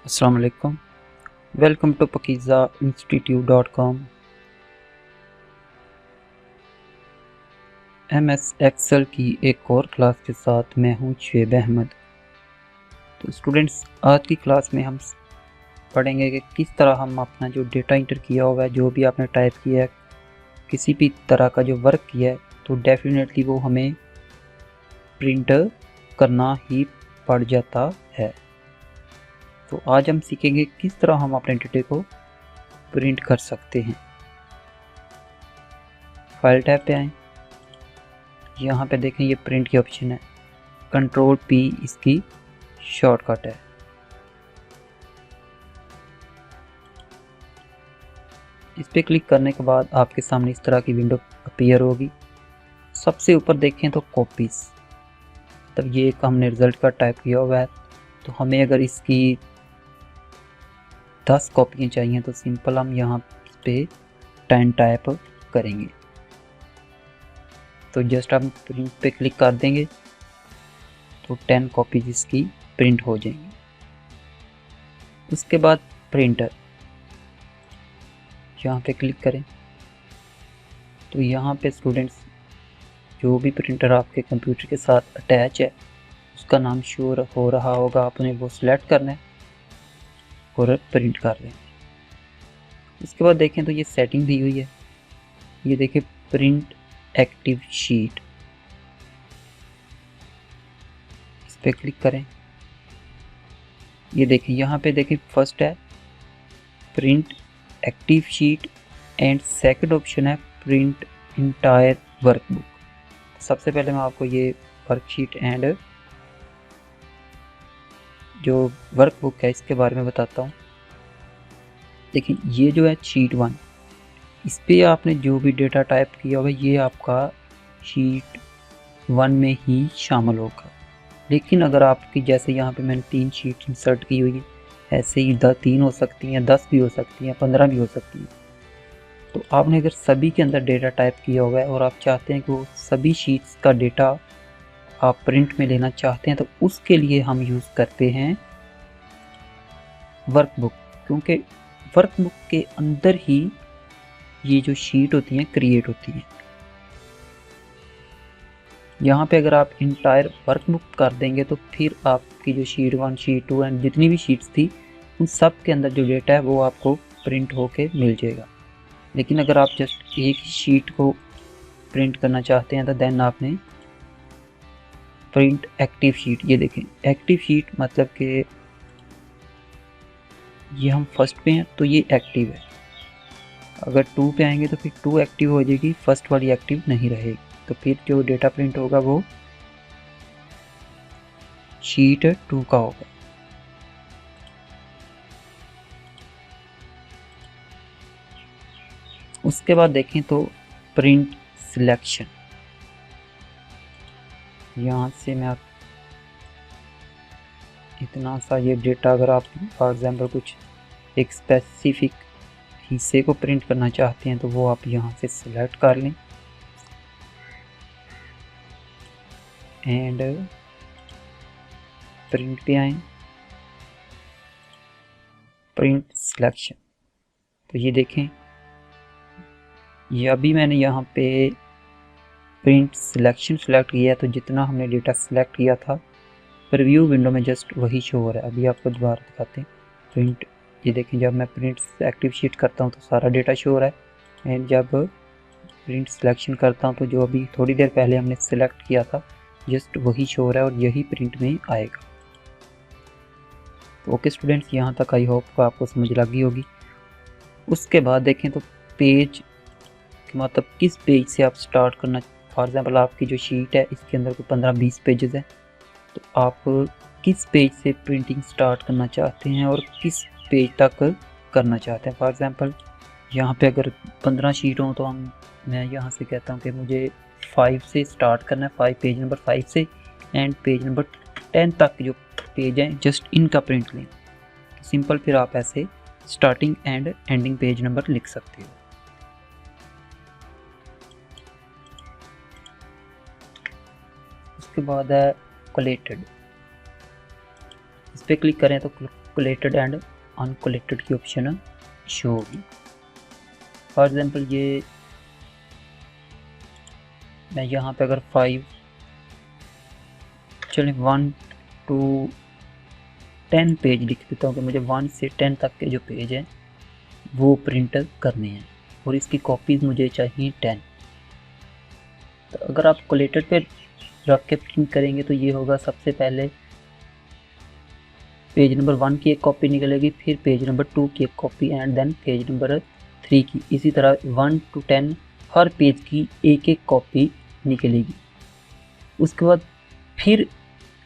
अस्सलाम वालेकुम। Welcome to pakizainstitute.com। MS Excel की एक और क्लास के साथ मैं हूं शुएब अहमद। तो स्टूडेंट्स, आज की क्लास में हम पढ़ेंगे कि किस तरह हम अपना जो डेटा इंटर किया हुआ है, जो भी आपने टाइप किया है, किसी भी तरह का जो वर्क किया है, तो डेफिनेटली वो हमें प्रिंट करना ही पड़ जाता है। तो आज हम सीखेंगे किस तरह हम अपने डेटे को प्रिंट कर सकते हैं। फाइल टैब पे आएँ, यहाँ पे देखें ये प्रिंट की ऑप्शन है, कंट्रोल P इसकी शॉर्टकट है। इस पे क्लिक करने के बाद आपके सामने इस तरह की विंडो अपीयर होगी। सबसे ऊपर देखें तो कॉपीज़, तब ये एक हमने रिज़ल्ट का टाइप किया हुआ है, तो हमें अगर इसकी 10 कॉपियाँ चाहिए तो सिंपल हम यहाँ पे 10 टाइप करेंगे। तो जस्ट हम प्रिंट पे क्लिक कर देंगे तो 10 कॉपीज इसकी प्रिंट हो जाएंगी। उसके बाद प्रिंटर, यहाँ पे क्लिक करें तो यहाँ पे स्टूडेंट्स जो भी प्रिंटर आपके कंप्यूटर के साथ अटैच है उसका नाम शो हो रहा होगा, आपने वो सिलेक्ट करना है और प्रिंट कर दें। उसके बाद देखें तो ये सेटिंग दी हुई है, ये देखिए प्रिंट एक्टिव शीट, इस पर क्लिक करें। ये देखिए यहाँ पे देखिए फर्स्ट है print active sheet and second option है प्रिंट इंटायर वर्कबुक। सबसे पहले मैं आपको ये वर्कशीट एंड जो वर्कबुक है इसके बारे में बताता हूँ। देखिए ये जो है शीट 1, इस पे आपने जो भी डेटा टाइप किया होगा ये आपका शीट 1 में ही शामिल होगा। लेकिन अगर आपकी जैसे यहाँ पे मैंने 3 शीट इंसर्ट की हुई है, ऐसे ही 3 हो सकती हैं, 10 भी हो सकती हैं, 15 भी हो सकती हैं। तो आपने अगर सभी के अंदर डेटा टाइप किया हुआ है और आप चाहते हैं कि वो सभी शीट्स का डेटा आप प्रिंट में लेना चाहते हैं, तो उसके लिए हम यूज़ करते हैं वर्कबुक, क्योंकि वर्कबुक के अंदर ही ये जो शीट होती हैं क्रिएट होती हैं। यहाँ पे अगर आप इंटायर वर्कबुक कर देंगे तो फिर आपकी जो शीट 1, शीट 2 एंड जितनी भी शीट्स थी उन सब के अंदर जो डेटा है वो आपको प्रिंट होके मिल जाएगा। लेकिन अगर आप जस्ट एक ही शीट को प्रिंट करना चाहते हैं तो देन आपने प्रिंट एक्टिव शीट, ये देखें एक्टिव शीट मतलब कि ये हम फर्स्ट पे हैं तो ये एक्टिव है, अगर 2 पे आएंगे तो फिर 2 एक्टिव हो जाएगी, फर्स्ट वाली एक्टिव नहीं रहेगी, तो फिर जो डेटा प्रिंट होगा वो शीट 2 का होगा। उसके बाद देखें तो प्रिंट सिलेक्शन, यहाँ से मैं इतना सा ये डेटा अगर आप फॉर एग्जांपल कुछ एक स्पेसिफिक हिस्से को प्रिंट करना चाहते हैं तो वो आप यहाँ से सिलेक्ट कर लें एंड प्रिंट पे आए, प्रिंट सिलेक्शन। तो ये देखें ये अभी मैंने यहाँ पे प्रिंट सिलेक्शन सेलेक्ट किया, तो जितना हमने डेटा सेलेक्ट किया था प्रीव्यू विंडो में जस्ट वही शो हो रहा है। अभी आपको दोबारा दिखाते हैं प्रिंट, ये देखें जब मैं प्रिंट एक्टिव शीट करता हूँ तो सारा डेटा शो हो रहा है, एंड जब प्रिंट सिलेक्शन करता हूँ तो जो अभी थोड़ी देर पहले हमने सेलेक्ट किया था जस्ट वही शो हो रहा है और यही प्रिंट में आएगा। तो ओके स्टूडेंट्स, यहाँ तक आई होप आपको समझ लग गई होगी। उसके बाद देखें तो पेज, मतलब किस पेज से आप स्टार्ट करना, फॉर एग्जांपल आपकी जो शीट है इसके अंदर कोई 15-20 पेजेस हैं, तो आप किस पेज से प्रिंटिंग स्टार्ट करना चाहते हैं और किस पेज तक करना चाहते हैं। फॉर एग्जांपल यहाँ पे अगर 15 शीट हों तो मैं यहाँ से कहता हूँ कि मुझे 5 से स्टार्ट करना है, 5 पेज नंबर 5 से एंड पेज नंबर 10 तक जो पेज हैं जस्ट इनका प्रिंट लें। सिंपल फिर आप ऐसे starting and ending page number लिख सकते हो। उसके बाद है कोलेटेड, इस पर क्लिक करें तो कोलेटेड एंड अनकोलेटेड की ऑप्शन शो होगी। फॉर एग्जांपल ये मैं यहाँ पे अगर 5 चलिए 1 to 10 पेज लिख देता हूँ कि मुझे 1 से 10 तक के जो पेज हैं वो प्रिंट करने हैं और इसकी कॉपीज़ मुझे चाहिए 10। तो अगर आप कोलेटेड पे रख के प्रिंट करेंगे तो ये होगा, सबसे पहले पेज नंबर 1 की एक कॉपी निकलेगी, फिर पेज नंबर 2 की एक copy and then page number 3 की। इसी तरह 1 to 10 हर पेज की एक एक कॉपी निकलेगी। उसके बाद फिर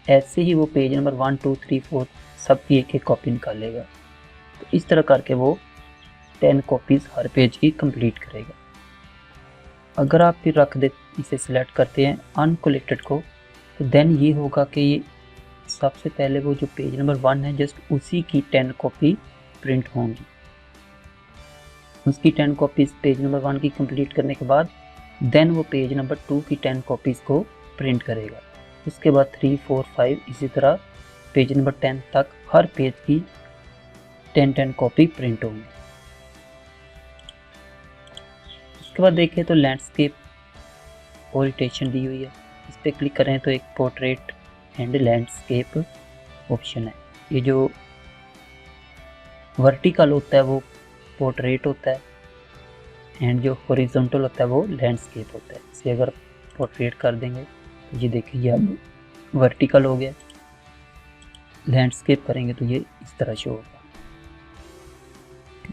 ऐसे ही वो पेज नंबर 1 2 3 4 सब की एक एक कॉपी निकालेगा। तो इस तरह करके वो 10 कॉपीज़ हर पेज की कंप्लीट करेगा। अगर आप फिर रख दे इसे सिलेक्ट करते हैं अनकोलेटेड को, तो देन ये होगा कि ये सबसे पहले वो जो पेज नंबर 1 है जस्ट उसी की 10 कॉपी प्रिंट होंगी। उसकी 10 कॉपीज़ पेज नंबर 1 की कंप्लीट करने के बाद देन वो पेज नंबर 2 की 10 कॉपीज़ को प्रिंट करेगा। उसके बाद 3 4 5 इसी तरह पेज नंबर 10 तक हर पेज की 10 कॉपी प्रिंट होंगी। उसके बाद देखें तो लैंडस्केप ओरिएंटेशन दी हुई है, इस पर क्लिक करें तो एक पोर्ट्रेट एंड लैंडस्केप ऑप्शन है। ये जो वर्टिकल होता है वो पोर्ट्रेट होता है एंड जो हॉरिजॉन्टल होता है वो लैंडस्केप होता है। इसे अगर पोर्ट्रेट कर देंगे तो ये देखिए ये अब वर्टिकल हो गया, लैंडस्केप करेंगे तो ये इस तरह शो होगा।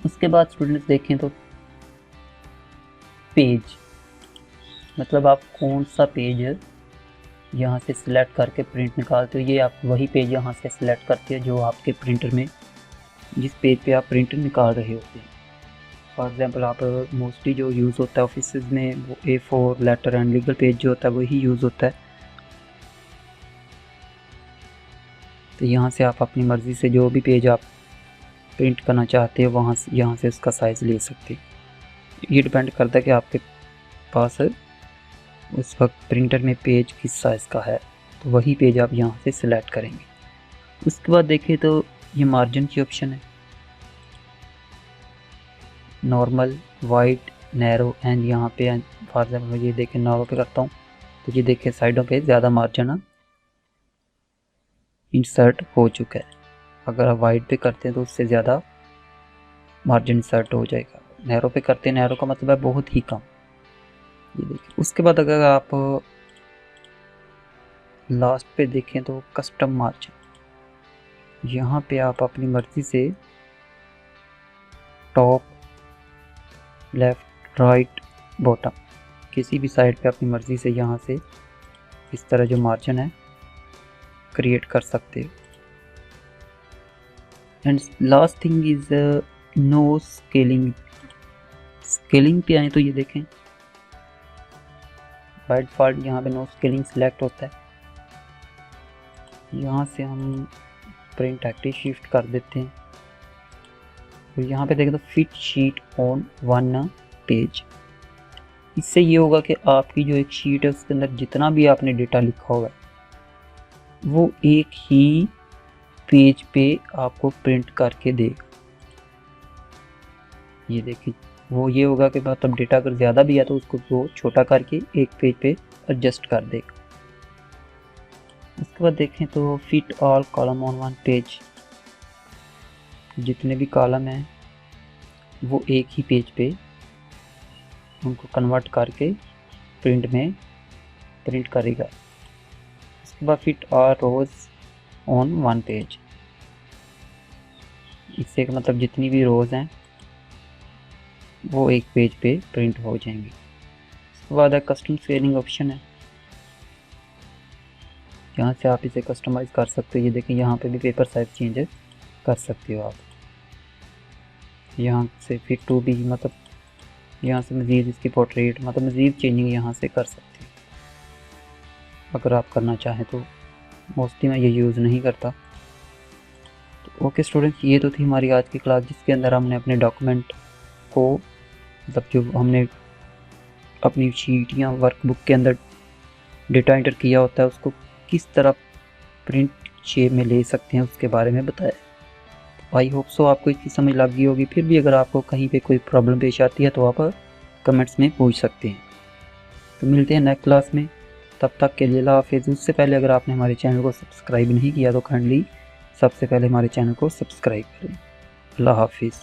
उसके बाद स्टूडेंट्स देखें तो पेज, मतलब आप कौन सा पेज यहाँ से सिलेक्ट करके प्रिंट निकालते हो, ये आप वही पेज यहाँ से सिलेक्ट करते हो जो आपके प्रिंटर में जिस पेज पे आप प्रिंट निकाल रहे होते हैं। फॉर एग्जांपल आप मोस्टली जो यूज़ होता है ऑफिस में वो A4 letter and legal page जो होता है वही यूज़ होता है। तो यहाँ से आप अपनी मर्ज़ी से जो भी पेज आप प्रिंट करना चाहते हो वहाँ से यहाँ से उसका साइज़ ले सकते हैं। ये डिपेंड करता है कि आपके पास उस वक्त प्रिंटर में पेज किस साइज़ का है, तो वही पेज आप यहाँ से सिलेक्ट करेंगे। उसके बाद देखें तो ये मार्जिन की ऑप्शन है, नॉर्मल, वाइड, नैरो एंड यहाँ पे फॉर एग्जाम्पल ये देखें नैरो पे करता हूँ तो ये देखें साइडों पे ज़्यादा मार्जिन इंसर्ट हो चुका है। अगर आप वाइड पे करते हैं तो उससे ज़्यादा मार्जिन इंसर्ट हो जाएगा। नैरो पे करते हैं, नैरो का मतलब है बहुत ही कम। ये देखिए। उसके बाद अगर आप लास्ट पे देखें तो कस्टम मार्जिन, यहाँ पे आप अपनी मर्ज़ी से टॉप, लेफ़्ट, राइट, बॉटम किसी भी साइड पे अपनी मर्ज़ी से यहाँ से इस तरह जो मार्जिन है क्रिएट कर सकते हो। And last thing is no scaling. Scaling पे आए तो ये देखें बाय डिफ़ॉल्ट यहाँ पे नो स्केलिंग सिलेक्ट होता है। यहाँ से हम प्रिंट एक्टिव शिफ्ट कर देते हैं तो यहाँ पे देखें तो फिट शीट ऑन 1 पेज। इससे ये होगा कि आपकी जो एक शीट है उसके अंदर जितना भी आपने डेटा लिखा होगा वो एक ही पेज पे आपको प्रिंट करके देगा। ये देखिए वो ये होगा कि मतलब डेटा अगर ज़्यादा भी है तो उसको वो छोटा करके एक पेज पे एडजस्ट कर देगा। उसके बाद देखें तो fit all column on 1 page, जितने भी कॉलम हैं वो एक ही पेज पे उनको कन्वर्ट करके प्रिंट में प्रिंट करेगा। उसके बाद fit all rows on 1 page, इससे मतलब जितनी भी रोज़ हैं वो एक पेज पे प्रिंट हो जाएंगी। उसके बाद एक कस्टम स्केलिंग ऑप्शन है, यहाँ से आप इसे कस्टमाइज़ कर सकते हो। ये देखें यहाँ पे भी पेपर साइज चेंज कर सकते हो आप। यहाँ से फिट टू भी मतलब यहाँ से मज़ीद इसकी पोर्ट्रेट मतलब मज़ीद चेंजिंग यहाँ से कर सकते हो अगर आप करना चाहें तो। मोस्टली मैं ये यूज़ नहीं करता। तो ओके स्टूडेंट्स, ये तो थी हमारी आज की क्लास जिसके अंदर हमने अपने डॉक्यूमेंट को मतलब जो हमने अपनी शीट या वर्कबुक के अंदर डेटा एंटर किया होता है उसको किस तरह प्रिंट शेप में ले सकते हैं उसके बारे में बताया। आई होप सो आपको इसकी समझ लग गई होगी। फिर भी अगर आपको कहीं पे कोई प्रॉब्लम पेश आती है तो आप कमेंट्स में पूछ सकते हैं। तो मिलते हैं नेक्स्ट क्लास में, तब तक के लिए अल्लाह हाफिज़। उससे पहले अगर आपने हमारे चैनल को सब्सक्राइब नहीं किया तो काइंडली सबसे पहले हमारे चैनल को सब्सक्राइब करें। अल्लाह हाफिज़।